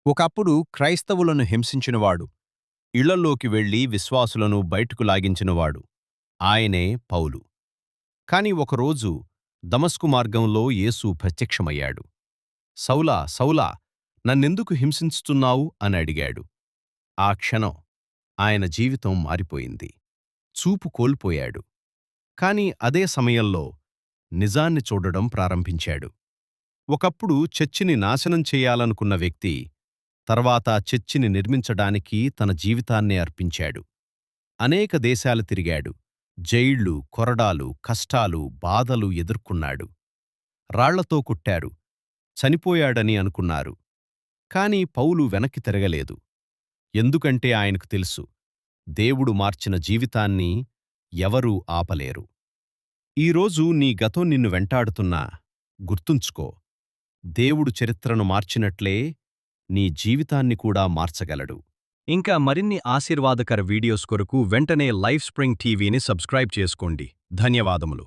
ఒకప్పుడు క్రైస్తవులను హింసించినవాడు, ఇళ్లలోకి వెళ్లి విశ్వాసులను బయటకు లాగించినవాడు ఆయనే పౌలు. కాని ఒకరోజు దమస్కు మార్గంలో యేసు ప్రత్యక్షమయ్యాడు. సౌలా సౌలా, నన్నెందుకు హింసించుతున్నావు అని అడిగాడు. ఆ క్షణం ఆయన జీవితం మారిపోయింది. చూపు కోల్పోయాడు. కాని అదే సమయంలో నిజాన్ని చూడడం ప్రారంభించాడు. ఒకప్పుడు చర్చిని నాశనం చేయాలనుకున్న వ్యక్తి తర్వాత చర్చిని నిర్మించడానికి తన జీవితాన్నే అర్పించాడు. అనేక దేశాలు తిరిగాడు. జైళ్లు, కొరడాలు, కష్టాలు, బాధలు ఎదుర్కొన్నాడు. రాళ్లతో కుట్టారు. చనిపోయాడని అనుకున్నారు. కాని పౌలు వెనక్కి తిరగలేదు. ఎందుకంటే ఆయనకు తెలుసు, దేవుడు మార్చిన జీవితాన్ని ఎవరూ ఆపలేరు. ఈరోజు నీ గతం నిన్ను వెంటాడుతున్నా గుర్తుంచుకో, దేవుడు చరిత్రను మార్చినట్లే నీ జీవితాన్ని కూడా మార్చగలడు. ఇంకా మరిన్ని ఆశీర్వాదకర వీడియోస్ కొరకు వెంటనే లైఫ్ స్ప్రింగ్ టీవీని సబ్స్క్రైబ్ చేసుకోండి. ధన్యవాదములు.